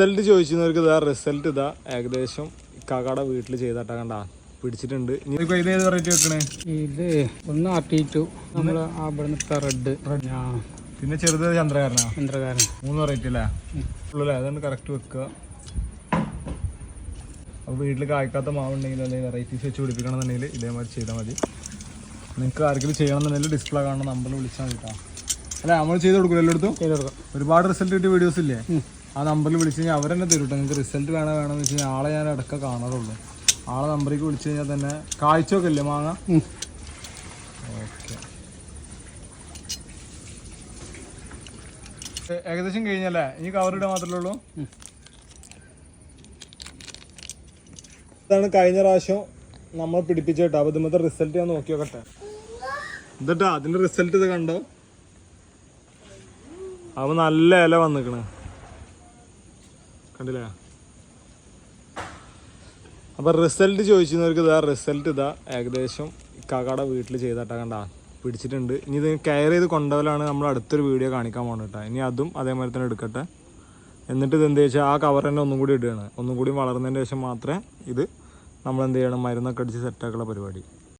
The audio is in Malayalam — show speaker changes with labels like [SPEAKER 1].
[SPEAKER 1] റിസൾട്ട് ചോദിച്ചവർക്ക് ഇതാ റിസൾട്ട് ഇതാ ഏകദേശം ഇക്കാക്കയുടെ വീട്ടിൽ ചെയ്തിട്ടാ കണ്ടാ പിടിച്ചിട്ടുണ്ട്. ഇത് ഏത് വെറൈറ്റി വെക്കണേ?
[SPEAKER 2] ഇത് ഒന്ന് RT2 നമ്മള് റെഡ്,
[SPEAKER 1] പിന്നെ ചെറുത് ചന്ദ്രകാരനാ. 3 വെറൈറ്റി അല്ലേ ഉള്ളല്ലേ? അതുകൊണ്ട് കറക്റ്റ് വെക്കുക. അപ്പോൾ വീട്ടിൽ കായ്ക്കാത്ത മാവുണ്ടെങ്കിൽ അല്ലെങ്കിൽ വെറൈറ്റീസ് വെച്ച് പിടിപ്പിക്കണമെന്നുണ്ടെങ്കിൽ ഇതേമാതിരി ചെയ്താൽ മതി. നിങ്ങൾക്ക് ആർക്കെങ്കിലും ചെയ്യണമെന്നുണ്ടെങ്കിൽ ഡിസ്പ്ലേ കാണുന്ന നമ്പറിൽ വിളിച്ചാൽ മതി കേട്ടോ. അല്ല നമ്മൾ ചെയ്ത് കൊടുക്കില്ല എല്ലായിടത്തും. ഒരുപാട് റിസൾട്ട് കിട്ടിയ വീഡിയോസ് ഇല്ലേ? ആ നമ്പറിൽ വിളിച്ച് കഴിഞ്ഞാൽ അവരെന്നെ തരും കേട്ടോ. നിങ്ങൾക്ക് റിസൾട്ട് വേണമെന്ന് വെച്ച് കഴിഞ്ഞാൽ ആളെ ഞാൻ ഇടയ്ക്ക് കാണാറുള്ളൂ. ആളെ നമ്പറിലേക്ക് വിളിച്ചു കഴിഞ്ഞാൽ തന്നെ കായ്ച്ചൊക്കെ ഇല്ലേ മാങ്ങ? ഓക്കെ, ഏകദേശം കഴിഞ്ഞല്ലേ? ഇനി കവർ ഇടാൻ മാത്രമേ ഉള്ളൂ. ഇതാണ് കഴിഞ്ഞ പ്രാവശ്യം നമ്മൾ പിടിപ്പിച്ച കേട്ടോ. അപ്പോൾ ഇതുമത്തെ റിസൾട്ട് ഞാൻ നോക്കി നോക്കട്ടെ. എന്നിട്ടാ അതിൻ്റെ റിസൾട്ട് ഇത് കണ്ടോ? അപ്പോൾ നല്ല ഇല വന്നിക്കണ് കണ്ടില്ലേ? അപ്പോൾ റിസൾട്ട് ചോദിച്ചവർക്ക് ഇതാ റിസൾട്ട് ഇതാ ഏകദേശം ഇക്കാക്കയുടെ വീട്ടിൽ ചെയ്തിട്ടാ കണ്ടാ പിടിച്ചിട്ടുണ്ട്. ഇനി ഇത് കെയർ ചെയ്ത് കൊണ്ടുപോകലാണ് നമ്മൾ അടുത്തൊരു വീഡിയോ കാണിക്കാൻ പോകണം കേട്ടോ. ഇനി അതും അതേമാതിരി തന്നെ എടുക്കട്ടെ. എന്നിട്ട് ഇത് എന്താ വെച്ചാൽ ആ കവർ തന്നെ ഒന്നും കൂടി ഇടുകയാണ്. ഒന്നും കൂടി വളർന്നതിന് ശേഷം മാത്രമേ ഇത് നമ്മൾ എന്ത് ചെയ്യണം, മരുന്നൊക്കെ അടിച്ച് സെറ്റാക്കുള്ള പരിപാടി.